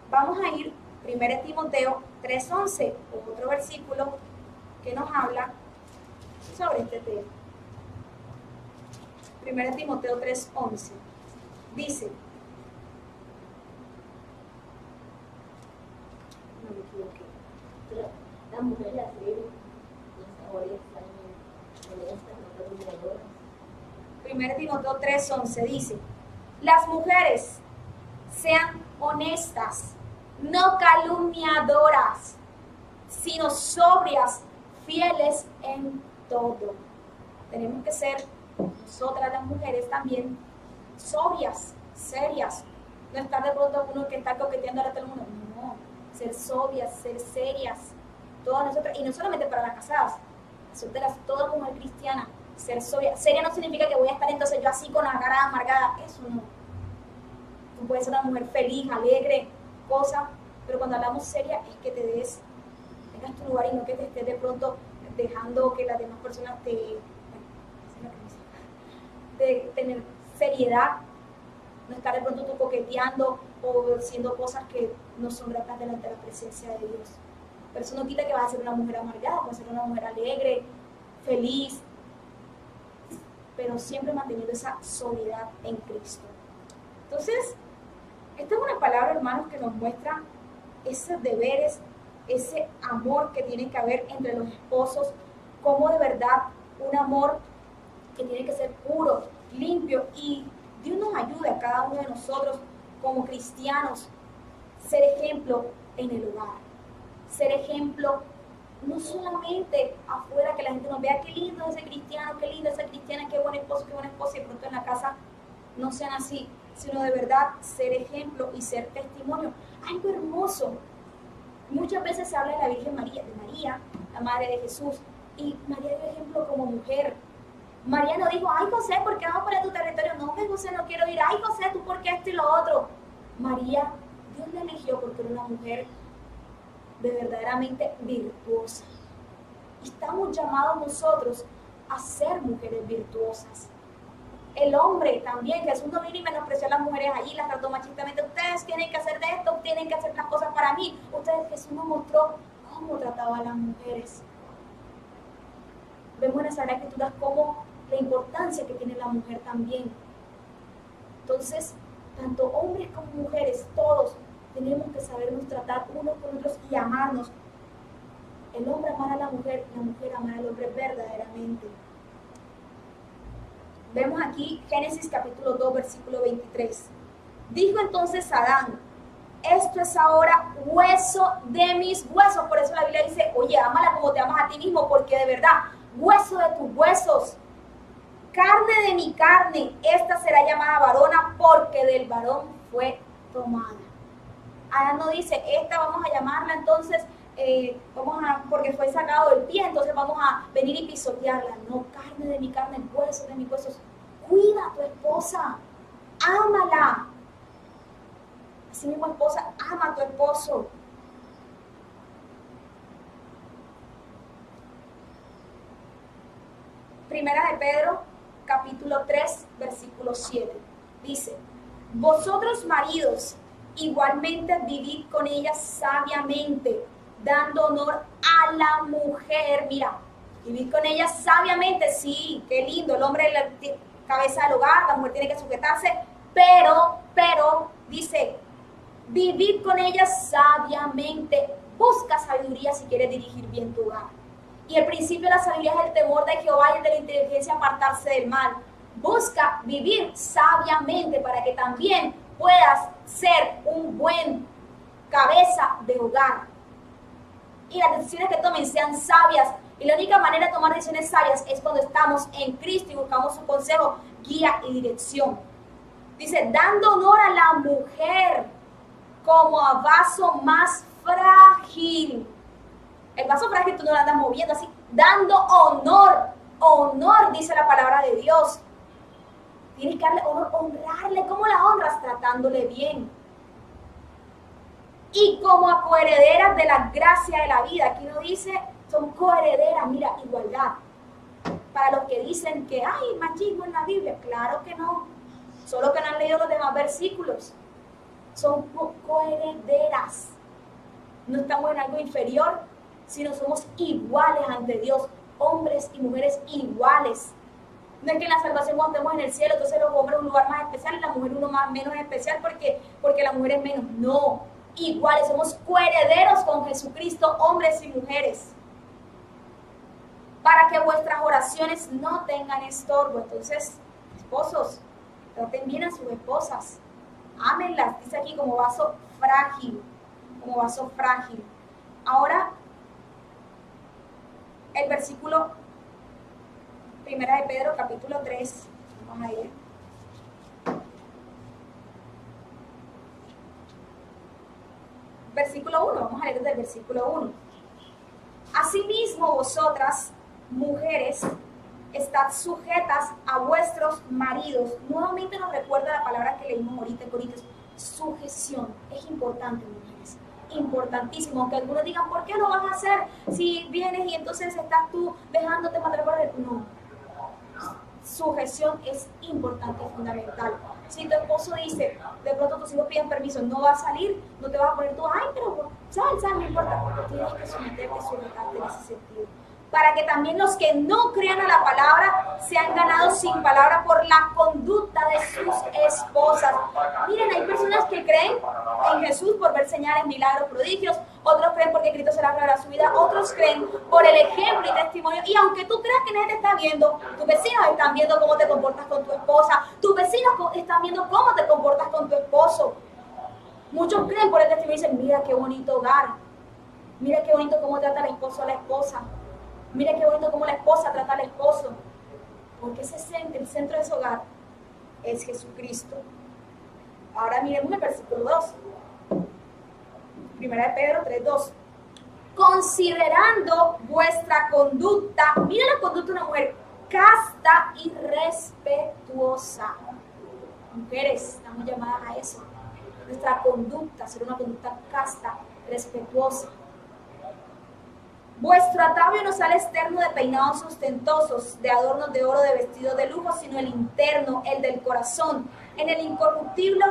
Vamos a ir 1 Timoteo 3:11, otro versículo que nos habla sobre este tema. 1 Timoteo 3:11 dice, no me equivoqué, Las mujeres así, ahora están honestas, no calumniadoras. 1 Timoteo 3:11 dice, las mujeres sean honestas, no calumniadoras, sino sobrias, fieles en todo. Tenemos que ser nosotras las mujeres también sobrias, serias. No estar de pronto uno que está coqueteando a todo el mundo. No, ser sobrias, ser serias. Todas nosotras, y no solamente para las casadas, las solteras, toda mujer cristiana, ser sobria. Seria no significa que voy a estar entonces yo así con la cara amargada, eso no. Tú puedes ser una mujer feliz, alegre, cosa, pero cuando hablamos seria es que tengas tu lugar y no que te estés de pronto dejando que las demás personas de tener seriedad, no estar de pronto tú coqueteando o haciendo cosas que no son gratas delante de la presencia de Dios. Pero eso no quita que vas a ser una mujer amargada, vas a ser una mujer alegre, feliz, pero siempre manteniendo esa sobriedad en Cristo. Entonces, esta es una palabra, hermanos, que nos muestra esos deberes, ese amor que tiene que haber entre los esposos, como de verdad un amor que tiene que ser puro, limpio, y Dios nos ayude a cada uno de nosotros como cristianos ser ejemplo en el hogar, ser ejemplo no solamente afuera, que la gente nos vea qué lindo ese cristiano, qué linda esa cristiana, qué buen esposo, qué buena esposa, y de pronto en la casa no sean así, sino de verdad ser ejemplo y ser testimonio. Algo hermoso. Muchas veces se habla de la Virgen María, la madre de Jesús, y María dio ejemplo como mujer. María no dijo, ay José, ¿por qué vamos para tu territorio? No, que José, no quiero ir. Ay José, ¿tú por qué esto y lo otro? María, Dios la eligió porque era una mujer de verdaderamente virtuosa. Y estamos llamados nosotros a ser mujeres virtuosas. El hombre también, Jesús no vino y menospreció a las mujeres allí, las trató machistamente. Ustedes tienen que hacer de esto, tienen que hacer las cosas para mí. Jesús nos mostró cómo trataba a las mujeres. Vemos en las Sagradas Escrituras cómo la importancia que tiene la mujer también. Entonces, tanto hombres como mujeres, todos tenemos que sabernos tratar unos con otros y amarnos. El hombre amar a la mujer amar al hombre verdaderamente. Vemos aquí Génesis capítulo 2, versículo 23. Dijo entonces Adán, esto es ahora hueso de mis huesos. Por eso la Biblia dice, oye, ámala como te amas a ti mismo, porque de verdad, hueso de tus huesos, carne de mi carne, esta será llamada varona, porque del varón fue tomada. Adán no dice, esta vamos a llamarla entonces, porque fue sacado del pie, entonces vamos a venir y pisotearla. No, carne de mi carne, hueso de mis huesos. Cuida a tu esposa, ámala. Así mismo, esposa, ama a tu esposo. Primera de Pedro, capítulo 3, versículo 7. Dice, vosotros maridos, igualmente vivid con ella sabiamente, dando honor a la mujer. Mira, vivid con ella sabiamente, sí, qué lindo, el hombre es la cabeza del hogar, la mujer tiene que sujetarse, pero, dice, vivid con ella sabiamente, busca sabiduría si quieres dirigir bien tu hogar. Y el principio de la sabiduría es el temor de Jehová y el de la inteligencia apartarse del mal. Busca vivir sabiamente para que también puedas ser un buen cabeza de hogar. Y las decisiones que tomen sean sabias. Y la única manera de tomar decisiones sabias es cuando estamos en Cristo y buscamos su consejo, guía y dirección. Dice, dando honor a la mujer como a vaso más frágil. El vaso frágil tú no lo andas moviendo así, dando honor. Honor, dice la palabra de Dios. Tienes que darle honor, honrarle. ¿Cómo la honras? Tratándole bien. Y como a coherederas de la gracia de la vida. Aquí no dice, son coherederas, mira, igualdad. Para los que dicen que hay machismo en la Biblia, claro que no. Solo que no han leído los demás versículos. Son coherederas. No estamos en algo inferior, sino somos iguales ante Dios. Hombres y mujeres iguales. No es que en la salvación cuando estemos en el cielo, entonces los hombres un lugar más especial y la mujer uno más menos especial porque la mujer es menos. No, iguales, somos coherederos con Jesucristo, hombres y mujeres. Para que vuestras oraciones no tengan estorbo. Entonces, esposos, traten bien a sus esposas. Ámenlas, dice aquí como vaso frágil. Como vaso frágil. Ahora, el versículo 1 de Pedro, capítulo 3. Vamos a ir. Versículo 1, vamos a leer desde el versículo 1. Asimismo, vosotras, mujeres, estad sujetas a vuestros maridos. Nuevamente nos recuerda la palabra que leímos ahorita en Corintios. Sujeción. Es importante, mujeres. Importantísimo. Aunque algunos digan, ¿por qué lo vas a hacer si vienes y entonces estás tú dejándote matar por él? No. Sujeción es importante y fundamental. Si tu esposo dice, de pronto tus hijos piden permiso, no va a salir, no te vas a poner tú, ay, pero sal, no importa. Tienes que someterte, sujetarte en ese sentido. Para que también los que no crean a la palabra sean ganados sin palabra por la conducta de sus esposas. Miren, hay personas que creen en Jesús por ver señales, milagros, prodigios. Otros creen porque Cristo se la regalará su vida. Otros creen por el ejemplo y testimonio. Y aunque tú creas que nadie te está viendo, tus vecinos están viendo cómo te comportas con tu esposa. Tus vecinos están viendo cómo te comportas con tu esposo. Muchos creen por el testimonio y dicen, mira qué bonito hogar. Mira qué bonito cómo trata el esposo a la esposa. Mira qué bonito cómo la esposa trata al esposo. Porque el centro de su hogar es Jesucristo. Ahora miremos el versículo 2. 1 de Pedro 3:2. Considerando vuestra conducta, mira la conducta de una mujer casta y respetuosa. Mujeres, estamos llamadas a eso. Nuestra conducta, ser una conducta casta, respetuosa. Vuestro atavío no sale externo de peinados ostentosos, de adornos de oro, de vestidos de lujo, sino el interno, el del corazón, en el incorruptible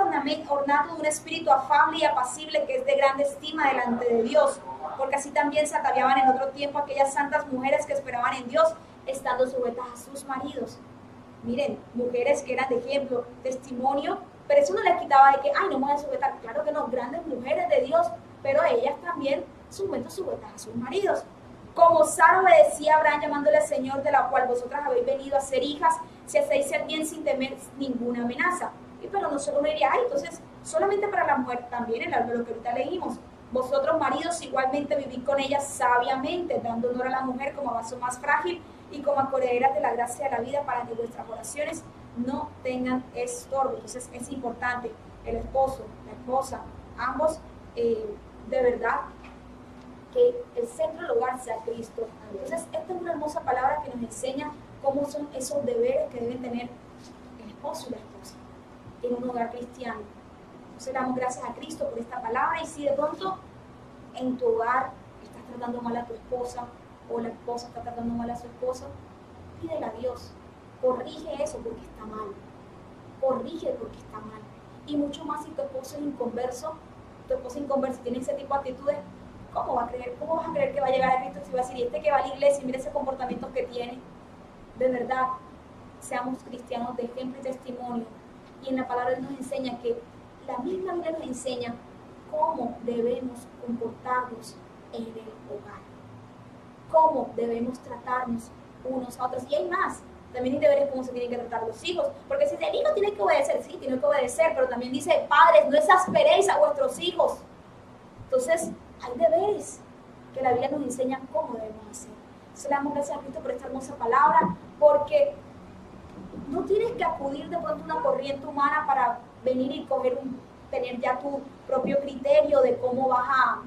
ornato de un espíritu afable y apacible que es de grande estima delante de Dios, porque así también se ataviaban en otro tiempo aquellas santas mujeres que esperaban en Dios, estando sujetas a sus maridos. Miren, mujeres que eran de ejemplo, testimonio, pero eso no les quitaba de que, ay, no me voy a sujetar. Claro que no, grandes mujeres de Dios, pero ellas también sujetas a sus maridos. Como Sara obedecía a Abraham llamándole Señor, de la cual vosotras habéis venido a ser hijas, si hacéis el bien sin temer ninguna amenaza. Y pero no solo me diría, ay, entonces solamente para la mujer, también en lo que ahorita leímos. Vosotros maridos igualmente vivid con ella sabiamente, dando honor a la mujer como a vaso más frágil y como a coherederas de la gracia de la vida, para que vuestras oraciones no tengan estorbo. Entonces es importante, el esposo, la esposa, ambos, de verdad, que el centro del hogar sea Cristo. Entonces, esta es una hermosa palabra que nos enseña cómo son esos deberes que deben tener el esposo y la esposa en un hogar cristiano. Entonces, damos gracias a Cristo por esta palabra. Y si de pronto en tu hogar estás tratando mal a tu esposa o la esposa está tratando mal a su esposo, pídele a Dios, corrige eso porque está mal. Corrige porque está mal. Y mucho más si tu esposo es inconverso, tu esposa inconversa tiene ese tipo de actitudes. ¿Cómo vas a creer que va a llegar a Cristo si va a decir, y este que va a la iglesia y mira ese comportamiento que tiene? De verdad, seamos cristianos de ejemplo y testimonio. Y en la palabra nos enseña que la misma Biblia nos enseña cómo debemos comportarnos en el hogar. Cómo debemos tratarnos unos a otros. Y hay más. También hay deberes cómo se tienen que tratar los hijos. Porque si el hijo tiene que obedecer, sí, tiene que obedecer, pero también dice, padres, no exasperéis a vuestros hijos. Entonces, hay deberes que la Biblia nos enseña cómo debemos hacer. Entonces, le damos gracias a Cristo por esta hermosa palabra, porque no tienes que acudir de pronto a una corriente humana para venir y tener ya tu propio criterio de cómo vas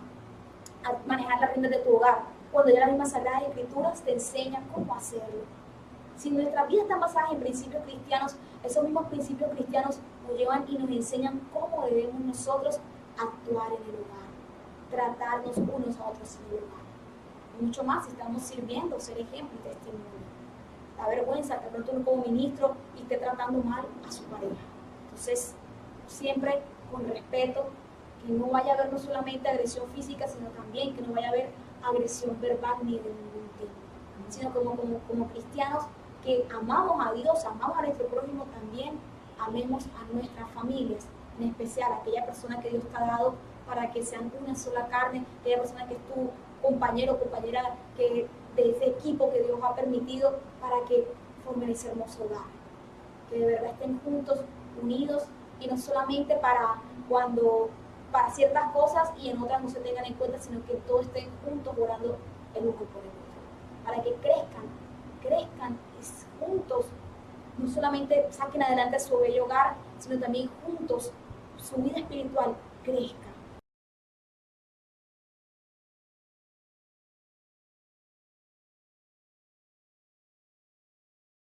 a manejar las riendas de tu hogar, cuando ya las mismas Sagradas Escrituras te enseñan cómo hacerlo. Si nuestras vidas están basadas en principios cristianos, esos mismos principios cristianos nos llevan y nos enseñan cómo debemos nosotros actuar en el hogar, tratarnos unos a otros en el hogar. Y mucho más si estamos sirviendo, ser ejemplo y testimonio. La vergüenza que pronto uno como ministro y esté tratando mal a su pareja. Entonces, siempre con respeto, que no vaya a haber no solamente agresión física, sino también que no vaya a haber agresión verbal ni de ningún tipo, sino como cristianos que amamos a Dios, amamos a nuestro prójimo, también amemos a nuestras familias, en especial a aquella persona que Dios te ha dado para que sean una sola carne, aquella persona que es tu compañero o compañera de ese equipo que Dios ha permitido para que formen ese hermoso hogar, que de verdad estén juntos, unidos, y no solamente para ciertas cosas y en otras no se tengan en cuenta, sino que todos estén juntos orando el uno por el otro, para que crezcan y juntos no solamente saquen adelante su bello hogar, sino también juntos su vida espiritual crezca.